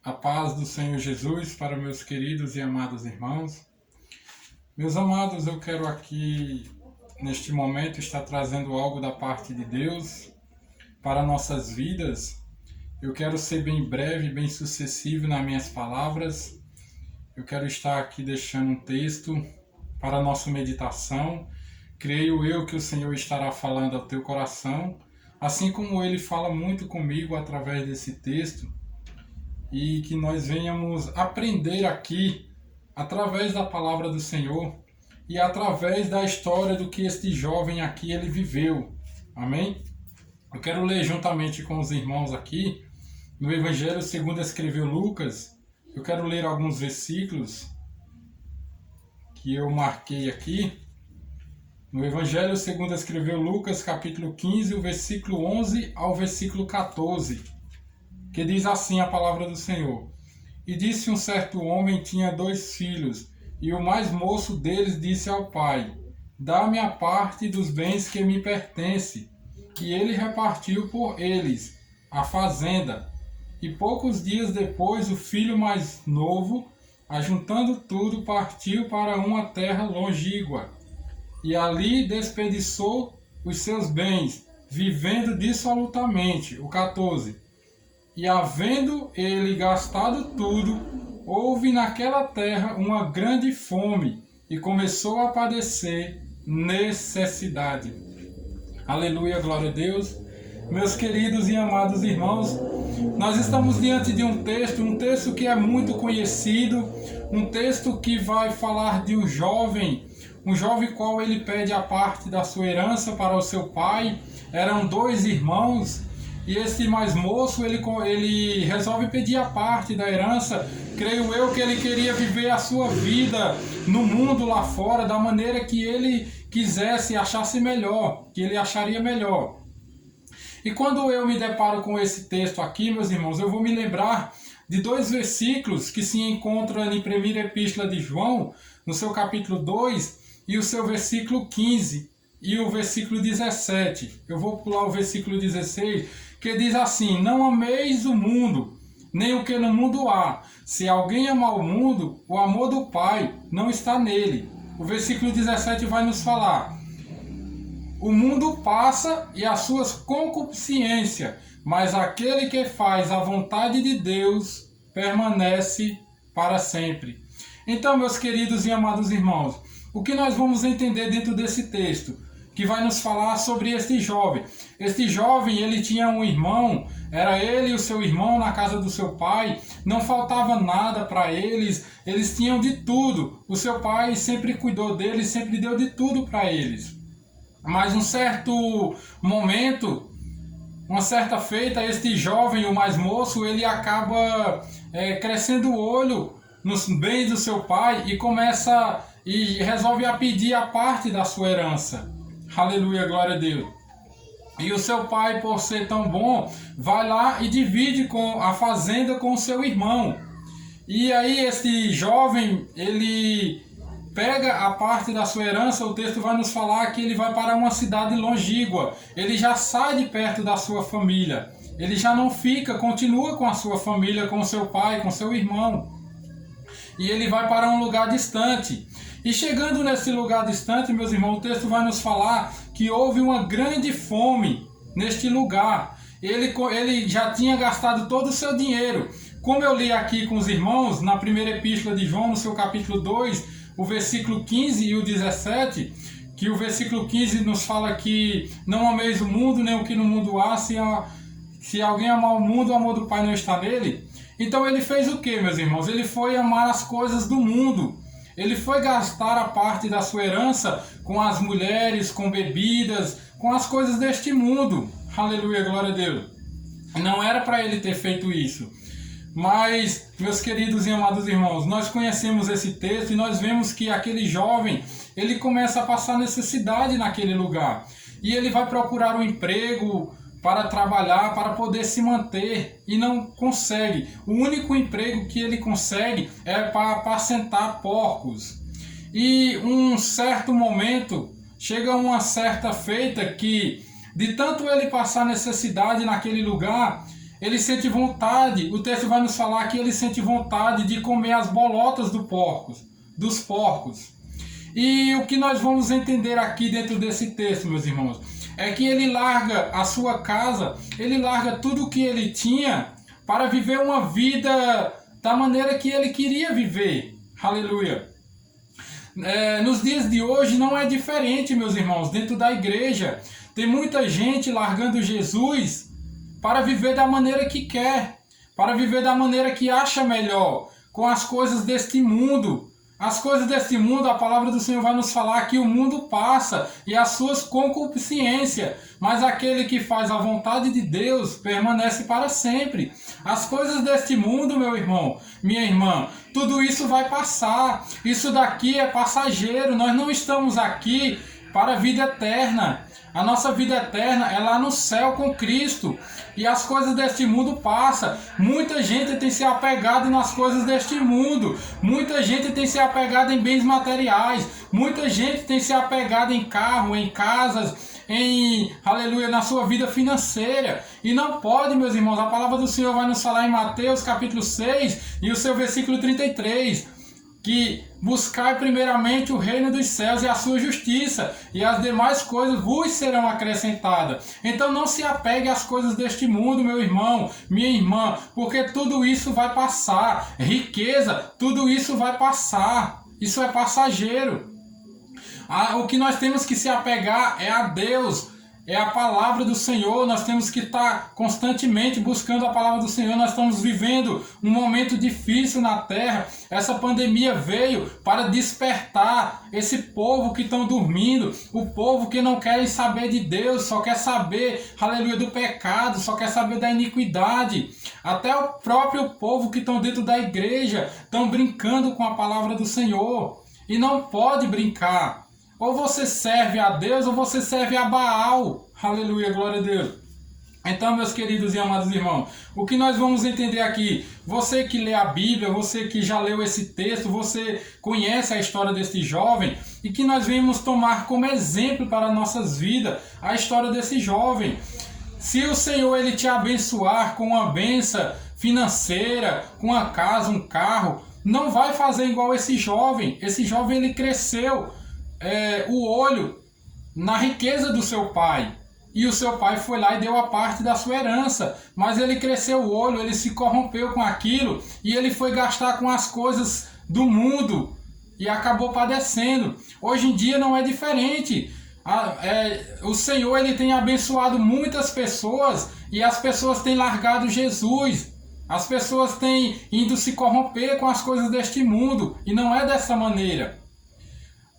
A paz do Senhor Jesus para meus queridos e amados irmãos. Meus amados, eu quero aqui, neste momento, estar trazendo algo da parte de Deus para nossas vidas. Eu quero ser bem breve, bem sucessivo nas minhas palavras. Eu quero estar aqui deixando um texto para a nossa meditação. Creio eu que o Senhor estará falando ao teu coração, assim como Ele fala muito comigo através desse texto, e que nós venhamos aprender aqui, através da palavra do Senhor, e através da história do que este jovem aqui ele viveu. Amém? Eu quero ler juntamente com os irmãos aqui, no Evangelho segundo escreveu Lucas. Eu quero ler alguns versículos que eu marquei aqui. No Evangelho segundo escreveu Lucas, capítulo 15, o versículo 11 ao versículo 14, que diz assim a palavra do Senhor. E disse um certo homem tinha 2 filhos, e o mais moço deles disse ao pai: dá-me a parte dos bens que me pertence. E ele repartiu por eles a fazenda. E poucos dias depois o filho mais novo, ajuntando tudo, partiu para uma terra longínqua, e ali desperdiçou os seus bens, vivendo dissolutamente. O 14. E havendo ele gastado tudo, houve naquela terra uma grande fome, e começou a padecer necessidade. Aleluia, glória a Deus. Meus queridos e amados irmãos, nós estamos diante de um texto que é muito conhecido, um texto que vai falar de um jovem qual ele pede a parte da sua herança para o seu pai. Eram 2 irmãos, e esse mais moço, ele resolve pedir a parte da herança. Creio eu que ele queria viver a sua vida no mundo lá fora, da maneira que ele quisesse, achasse melhor, que ele acharia melhor. E quando eu me deparo com esse texto aqui, meus irmãos, eu vou me lembrar de 2 versículos que se encontram em primeira epístola de João, no seu capítulo 2, e o seu versículo 15 e o versículo 17. Eu vou pular o versículo 16, que diz assim: não ameis o mundo, nem o que no mundo há. Se alguém amar o mundo, o amor do Pai não está nele. O versículo 17 vai nos falar: o mundo passa e as suas concupiscências, mas aquele que faz a vontade de Deus permanece para sempre. Então, meus queridos e amados irmãos, o que nós vamos entender dentro desse texto? Que vai nos falar sobre este jovem. Este jovem, ele tinha um irmão, era ele e o seu irmão na casa do seu pai, não faltava nada para eles, eles tinham de tudo. O seu pai sempre cuidou deles, sempre deu de tudo para eles. Mas um certo momento, uma certa feita, este jovem, o mais moço, ele acaba crescendo o olho nos bens do seu pai e resolve a pedir a parte da sua herança. Aleluia, glória a Deus. E o seu pai, por ser tão bom, vai lá e divide a fazenda com o seu irmão. E aí este jovem, ele pega a parte da sua herança. O texto vai nos falar que ele vai para uma cidade longínqua. Ele já sai de perto da sua família. Ele já não fica, continua com a sua família, com o seu pai, com o seu irmão. E ele vai para um lugar distante. E chegando nesse lugar distante, meus irmãos, o texto vai nos falar que houve uma grande fome neste lugar. Ele já tinha gastado todo o seu dinheiro. Como eu li aqui com os irmãos, na primeira epístola de João, no seu capítulo 2, o versículo 15 e o 17, que o versículo 15 nos fala que não ameis o mundo, nem o que no mundo há, se alguém amar o mundo, o amor do Pai não está nele. Então ele fez o que, meus irmãos? Ele foi amar as coisas do mundo. Ele foi gastar a parte da sua herança com as mulheres, com bebidas, com as coisas deste mundo. Aleluia, glória a Deus. Não era para ele ter feito isso. Mas, meus queridos e amados irmãos, nós conhecemos esse texto e nós vemos que aquele jovem, ele começa a passar necessidade naquele lugar. E ele vai procurar um emprego para trabalhar, para poder se manter, e não consegue. O único emprego que ele consegue é para apacentar porcos. E um certo momento, chega uma certa feita que, de tanto ele passar necessidade naquele lugar, ele sente vontade, o texto vai nos falar que ele sente vontade de comer as bolotas dos porcos. E o que nós vamos entender aqui dentro desse texto, meus irmãos, é que ele larga a sua casa, ele larga tudo o que ele tinha para viver uma vida da maneira que ele queria viver. Aleluia. Nos dias de hoje não é diferente, meus irmãos. Dentro da igreja tem muita gente largando Jesus para viver da maneira que quer, para viver da maneira que acha melhor, com as coisas deste mundo. As coisas deste mundo, a palavra do Senhor vai nos falar que o mundo passa e as suas concupiscências, mas aquele que faz a vontade de Deus permanece para sempre. As coisas deste mundo, meu irmão, minha irmã, tudo isso vai passar. Isso daqui é passageiro. Nós não estamos aqui para a vida eterna. A nossa vida eterna é lá no céu com Cristo. E as coisas deste mundo passam. Muita gente tem se apegado nas coisas deste mundo. Muita gente tem se apegado em bens materiais. Muita gente tem se apegado em carro, em casas, aleluia, na sua vida financeira. E não pode, meus irmãos. A palavra do Senhor vai nos falar em Mateus capítulo 6 e o seu versículo 33. Que buscai primeiramente o reino dos céus e a sua justiça, e as demais coisas vos serão acrescentadas. Então não se apegue às coisas deste mundo, meu irmão, minha irmã, porque tudo isso vai passar. Riqueza, tudo isso vai passar. Isso é passageiro. O que nós temos que se apegar é a Deus, é a palavra do Senhor. Nós temos que estar constantemente buscando a palavra do Senhor. Nós estamos vivendo um momento difícil na terra. Essa pandemia veio para despertar esse povo que estão dormindo, o povo que não quer saber de Deus, só quer saber, aleluia, do pecado, só quer saber da iniquidade. Até o próprio povo que estão dentro da igreja estão brincando com a palavra do Senhor. E não pode brincar. Ou você serve a Deus ou você serve a Baal. Aleluia, glória a Deus. Então, meus queridos e amados irmãos, o que nós vamos entender aqui? Você que lê a Bíblia, você que já leu esse texto, você conhece a história desse jovem e que nós vamos tomar como exemplo para nossas vidas a história desse jovem. Se o Senhor ele te abençoar com uma bênção financeira, com uma casa, um carro, não vai fazer igual esse jovem. Esse jovem ele cresceu o olho na riqueza do seu pai. E o seu pai foi lá e deu a parte da sua herança. Mas ele cresceu o olho, ele se corrompeu com aquilo e ele foi gastar com as coisas do mundo e acabou padecendo. Hoje em dia não é diferente. O Senhor ele tem abençoado muitas pessoas e as pessoas têm largado Jesus. As pessoas têm ido se corromper com as coisas deste mundo e não é dessa maneira.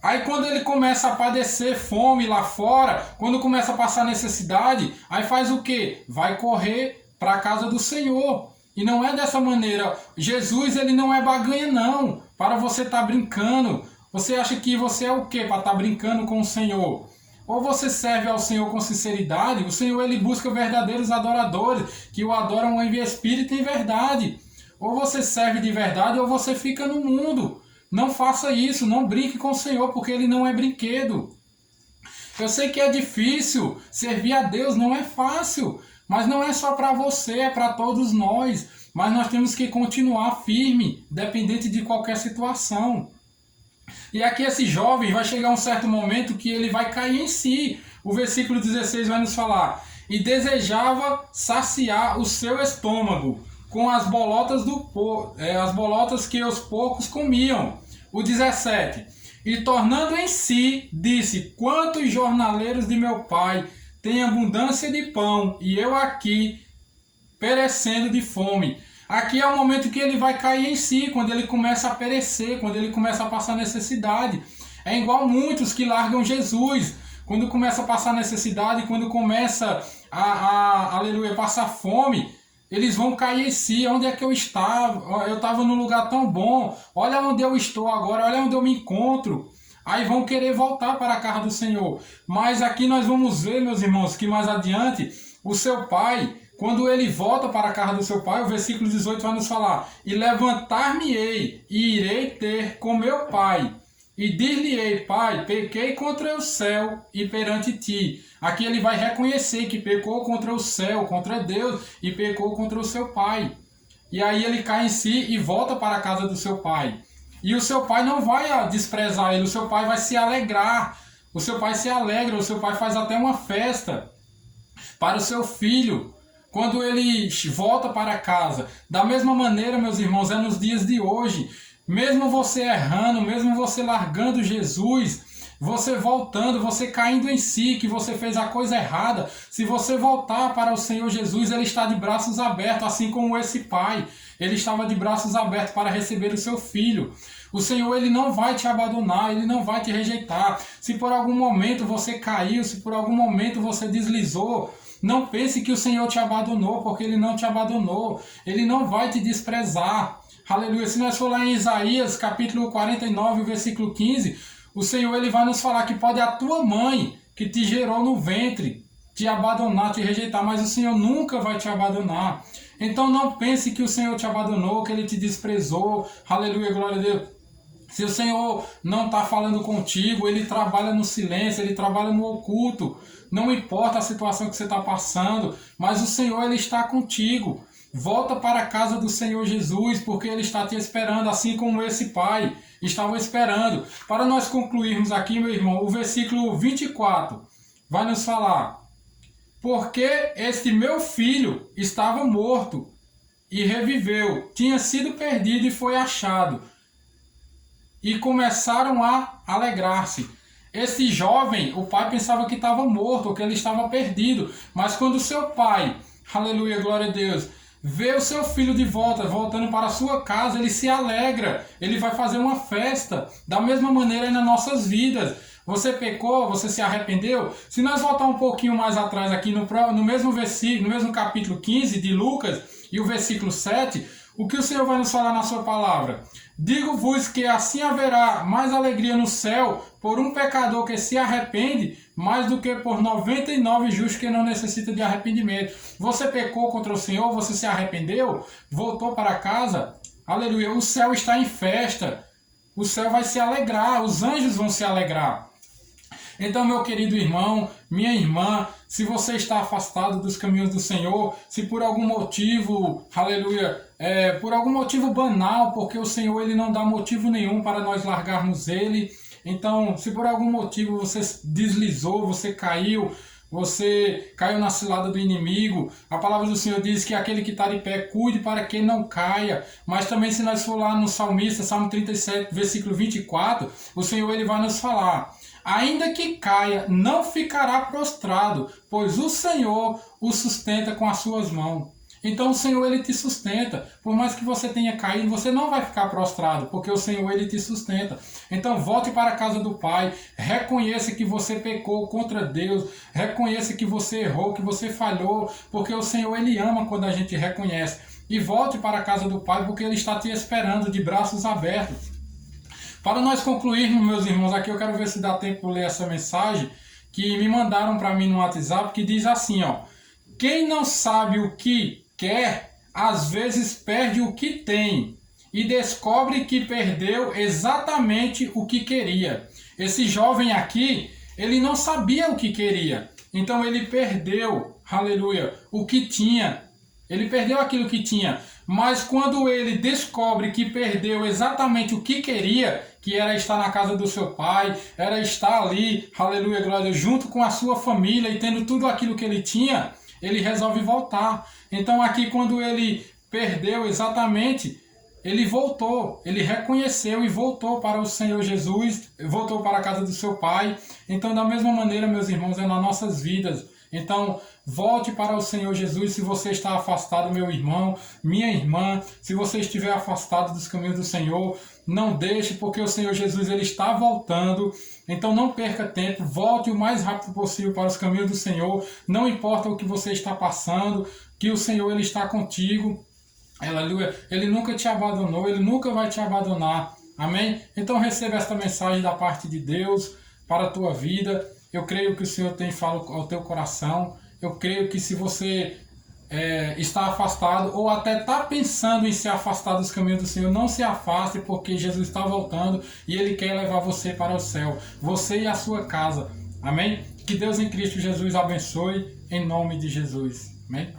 Aí quando ele começa a padecer fome lá fora, quando começa a passar necessidade, aí faz o quê? Vai correr para a casa do Senhor. E não é dessa maneira. Jesus ele não é baganha não, para você estar brincando. Você acha que você é o quê para estar brincando com o Senhor? Ou você serve ao Senhor com sinceridade, o Senhor ele busca verdadeiros adoradores, que o adoram em espírito e em verdade. Ou você serve de verdade ou você fica no mundo. Não faça isso, não brinque com o Senhor, porque Ele não é brinquedo. Eu sei que é difícil, servir a Deus não é fácil, mas não é só para você, é para todos nós. Mas nós temos que continuar firme, dependente de qualquer situação. E aqui esse jovem vai chegar um certo momento que ele vai cair em si. O versículo 16 vai nos falar: e desejava saciar o seu estômago com as bolotas as bolotas que os porcos comiam. O 17. E tornando em si, disse: quantos jornaleiros de meu pai têm abundância de pão, e eu aqui perecendo de fome. Aqui é o momento que ele vai cair em si, quando ele começa a perecer, quando ele começa a passar necessidade. É igual muitos que largam Jesus. Quando começa a passar necessidade, quando começa aleluia, passar fome, eles vão cair em si. Onde é que eu estava? Eu estava num lugar tão bom. Olha onde eu estou agora, olha onde eu me encontro. Aí vão querer voltar para a casa do Senhor. Mas aqui nós vamos ver, meus irmãos, que mais adiante, o seu pai, quando ele volta para a casa do seu pai, o versículo 18 vai nos falar: e levantar-me-ei, e irei ter com meu pai, E dir-lhe-ei: Pai, pequei contra o céu e perante ti. Aqui ele vai reconhecer que pecou contra o céu, contra Deus, e pecou contra o seu pai. E aí ele cai em si e volta para a casa do seu pai. E o seu pai não vai desprezar ele, o seu pai vai se alegrar. O seu pai se alegra, o seu pai faz até uma festa para o seu filho quando ele volta para casa. Da mesma maneira, meus irmãos, é nos dias de hoje. Mesmo você errando, mesmo você largando Jesus, você voltando, você caindo em si, que você fez a coisa errada, se você voltar para o Senhor Jesus, Ele está de braços abertos, assim como esse pai. Ele estava de braços abertos para receber o seu filho. O Senhor, Ele não vai te abandonar, Ele não vai te rejeitar. Se por algum momento você caiu, se por algum momento você deslizou, não pense que o Senhor te abandonou, porque Ele não te abandonou. Ele não vai te desprezar. Aleluia. Se nós for lá em Isaías, capítulo 49, versículo 15, o Senhor ele vai nos falar que pode a tua mãe, que te gerou no ventre, te abandonar, te rejeitar, mas o Senhor nunca vai te abandonar. Então não pense que o Senhor te abandonou, que Ele te desprezou. Aleluia, glória a Deus. Se o Senhor não está falando contigo, Ele trabalha no silêncio, Ele trabalha no oculto. Não importa a situação que você está passando, mas o Senhor Ele está contigo. Volta para a casa do Senhor Jesus, porque Ele está te esperando, assim como esse pai estava esperando. Para nós concluirmos aqui, meu irmão, o versículo 24 vai nos falar: porque este meu filho estava morto e reviveu, tinha sido perdido e foi achado. E começaram a alegrar-se. Esse jovem, o pai pensava que estava morto, que ele estava perdido. Mas quando seu pai, aleluia, glória a Deus, vê o seu filho de volta, voltando para a sua casa, ele se alegra. Ele vai fazer uma festa. Da mesma maneira nas nossas vidas. Você pecou, você se arrependeu? Se nós voltar um pouquinho mais atrás aqui no mesmo versículo, no mesmo capítulo 15 de Lucas e o versículo 7, o que o Senhor vai nos falar na sua palavra? Digo-vos que assim haverá mais alegria no céu por um pecador que se arrepende, mais do que por 99 justos que não necessitam de arrependimento. Você pecou contra o Senhor, você se arrependeu, voltou para casa, aleluia, o céu está em festa, o céu vai se alegrar, os anjos vão se alegrar. Então, meu querido irmão, minha irmã, se você está afastado dos caminhos do Senhor, se por algum motivo, aleluia, por algum motivo banal, porque o Senhor ele não dá motivo nenhum para nós largarmos Ele, então, se por algum motivo você deslizou, você caiu na cilada do inimigo, a palavra do Senhor diz que aquele que está de pé, cuide para que não caia. Mas também se nós for lá no Salmista, Salmo 37, versículo 24, o Senhor ele vai nos falar: ainda que caia, não ficará prostrado, pois o Senhor o sustenta com as suas mãos. Então o Senhor ele te sustenta. Por mais que você tenha caído, você não vai ficar prostrado, porque o Senhor ele te sustenta. Então volte para a casa do Pai, reconheça que você pecou contra Deus, reconheça que você errou, que você falhou, porque o Senhor ele ama quando a gente reconhece. E volte para a casa do Pai, porque Ele está te esperando de braços abertos. Para nós concluirmos, meus irmãos, aqui eu quero ver se dá tempo de ler essa mensagem que me mandaram para mim no WhatsApp, que diz assim, ó: quem não sabe o que quer, às vezes perde o que tem e descobre que perdeu exatamente o que queria. Esse jovem aqui, ele não sabia o que queria, então ele perdeu, aleluia, o que tinha. Ele perdeu aquilo que tinha, mas quando ele descobre que perdeu exatamente o que queria, que era estar na casa do seu pai, era estar ali, aleluia, glória, junto com a sua família e tendo tudo aquilo que ele tinha, ele resolve voltar. Então aqui quando ele perdeu exatamente, ele voltou, ele reconheceu e voltou para o Senhor Jesus, voltou para a casa do seu pai. Então da mesma maneira, meus irmãos, é nas nossas vidas. Então, volte para o Senhor Jesus se você está afastado, meu irmão, minha irmã. Se você estiver afastado dos caminhos do Senhor, não deixe, porque o Senhor Jesus ele está voltando. Então, não perca tempo, volte o mais rápido possível para os caminhos do Senhor. Não importa o que você está passando, que o Senhor ele está contigo. Aleluia. Ele nunca te abandonou, Ele nunca vai te abandonar. Amém? Então, receba esta mensagem da parte de Deus para a tua vida. Eu creio que o Senhor tem falado ao teu coração. Eu creio que se você está afastado ou até está pensando em se afastar dos caminhos do Senhor, não se afaste, porque Jesus está voltando e Ele quer levar você para o céu, você e a sua casa. Amém? Que Deus em Cristo Jesus abençoe, em nome de Jesus. Amém?